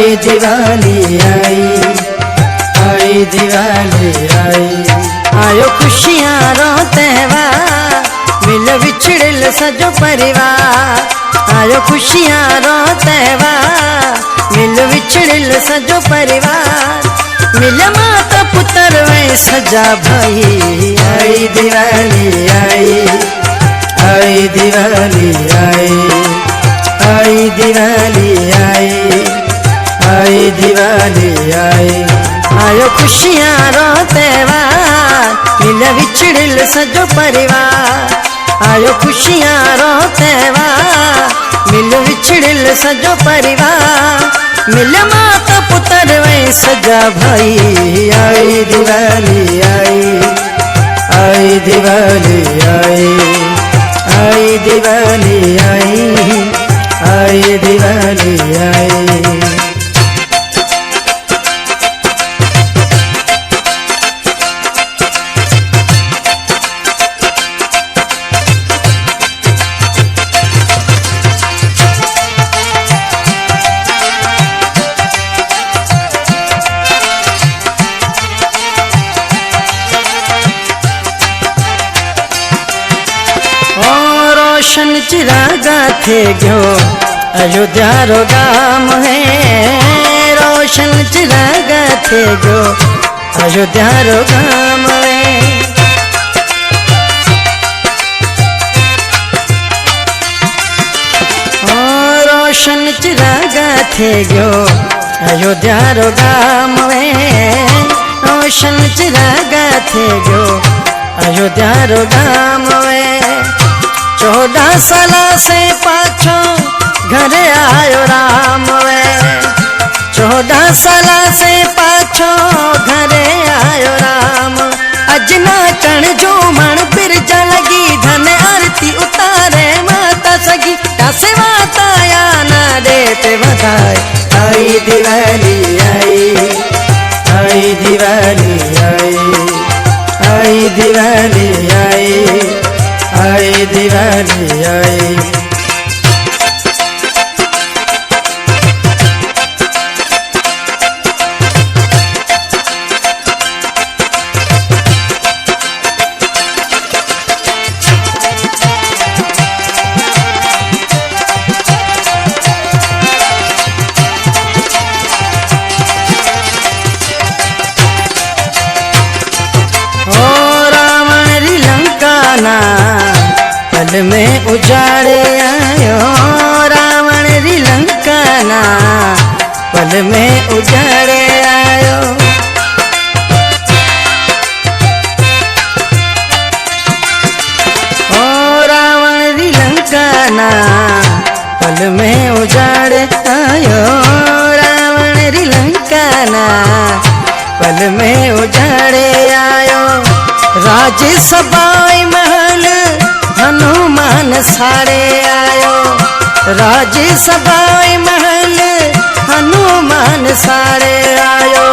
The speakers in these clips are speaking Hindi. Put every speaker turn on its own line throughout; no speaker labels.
आई दिवाली आई दिवाली आई। आयो खुशियां रो त्योहार मिल विछड़िल सजो परिवार। आयो खुशियां रो त्योहार मिल विछड़िल सजो परिवार। मिल माता पुत्र वे सजा भाई। आई दिवाली आई दिवाली आई दिवाली आई दिवाली आई। आयो खुशियां रो त्योहार मिल विछड़िल सजो परिवार। आयो खुशियां रो त्योहार मिल विछड़िल सजो परिवार। मिल माता पुत्र वे सजा भाई। आई दिवाली आई दिवाली आई दिवाली आई दिवाली आई। रोशन चिरागा थे गयो अयोध्या रो गाम है। रोशन चिरागा थे गयो अयोध्या रो गाम है। रोशन चिरागा थे गयो अयोध्या रो गाम है। रोशन चिरागा थे गयो अयोध्या रो गाम है। 14 साल से पाछो घरे आयो राम वे। 14 साल से पाछो घरे आयो राम। अज नाचण जो मन बिरजा लगी धन आरती उतारे माता सगी। दासे माता या ना देते बधाई। आई दिवाली आई दिवाली आई दिवाली आई दिवाली आई। पल में उजाड़े आयो रावण री लंका ना। पल में उजाड़े आयो ओ रावण री लंका ना। पल में उजाड़े आयो रावण री लंका ना। पल में उजाड़े आयो राज्यसभा महल हनुमान सारे आयो। राज्यसभा महल हनुमान सारे आयो।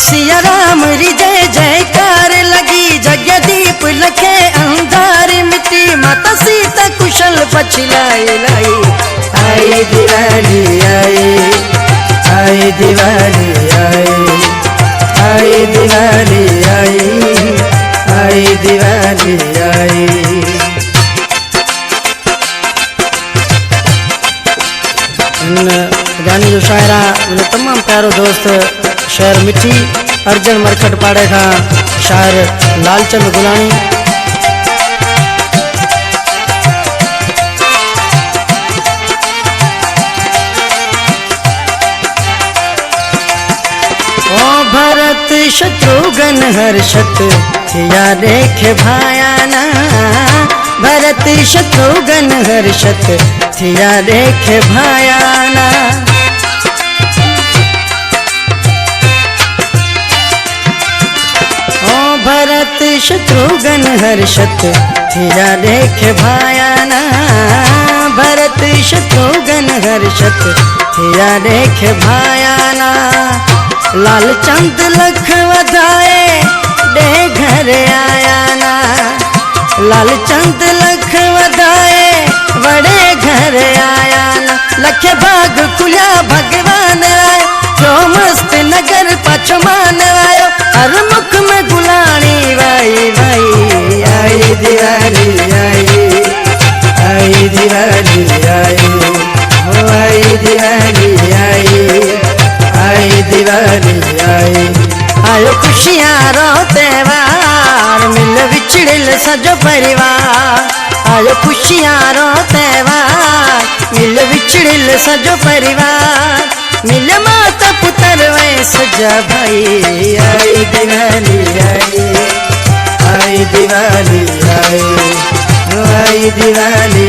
सिया राम री जय जयकार लगी जगदीप लखे अंधार मिटी। माता सीता कुशल पछिलाई लाई। आई दिवाली आई दिवाली आई दिवाली आई दिवाली आई। गाने जो शायरा मैंने तमाम प्यारो दोस्त शहर मिठी अर्जन मरखट पाड़े का शायर लालचंद गुलानी। ओ भरत शत्रुघ्न हर्षत थिया देखे भायाना। भरत शत्रुघ्न हर्षत थिया देखे भायाना। ओ भरत शत्रुघ्न हर्षत थिया देखे भायाना। भरत शत्रुघ्न हर्षत थिया देखे भायाना। लालचंद लख वधाए दे घर आया ना। लालचंद लख वधाए बड़े घर आया ना। लख भाग खुलिया भगवान सजो परिवार, आयो खुशियां रो त्योहार, मिल विछड़िल सजो परिवार, मिल माता पुत्र वे सजा भाई। आई दिवाली आई, आई दिवाली आई, आई दिवाली